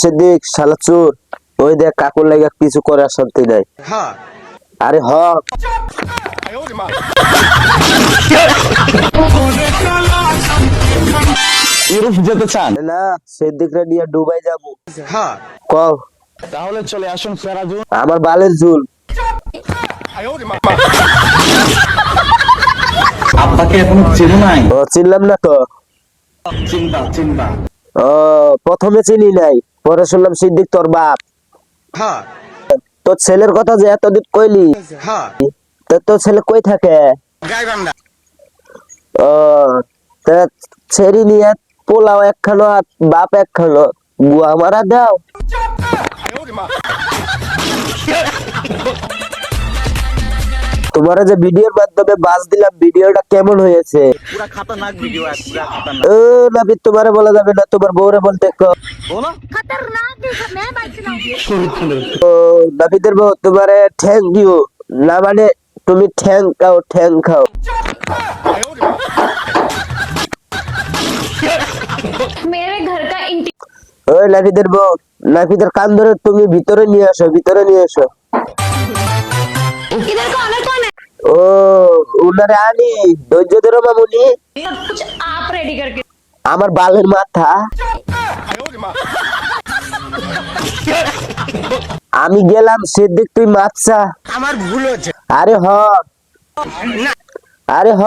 সিদ্দিক শালা চোর, ওই দেখ কাকুর লাগা কিছু করার শান্তি নাই। আরে হ ইউরোপ যেতে চান? না, সিদ্দিকরে নিয়ে দুবাই যাবো। কও তাহলে চলে আসুন ফেরাজুন। আমার বালের ঝুল। আপনাকে এখনো চেনো নাই? ও চিনলাম না তো। চিন্তা চিন্তা। ও প্রথমে চিনি নাই, পরে শুনলাম সিদ্দিক তোর বাপ। তোর ছেলের কথা যে এতদিন কইলি, তো তোর ছেলে কই থাকে? ও তা ছেড়ি নিয়ে পোলাও একখানো আর বাপ একখানো, বুয়া মারা দাও। তোমার যে ভিডিওর মাধ্যমে বাস দিলাম, ভিডিওটা কেমন হয়েছে? পুরা খতরনাক ভিডিও, পুরা খতরনাক। ও নাবিদ, তোমারে বলা যাবে না, তোমার বউরে বলতে কও। বলো। खतरनाक है मैं बात चलाऊंगी। ও নাবিদের বউ, তোমারে থ্যাংক ইউ না মানে তুমি ঠ্যাং খাও, ঠ্যাং খাও। मेरे घर का ওই নাবিদের বউ, নাবিদের কান ধরে তুমি ভিতরে নিয়ে আসো, ভিতরে নিয়ে আসো। इधर का ऑनर कौन है? ও উনারে আনি, ধৈর্য ধরো মামুনি। सब कुछ आप रेडी करके। আমার বালের মাথা। আমি গেলাম, সিদ্দিক তুই মাপসা। আমার ভুল হয়েছে। আরে হ, আরে হ।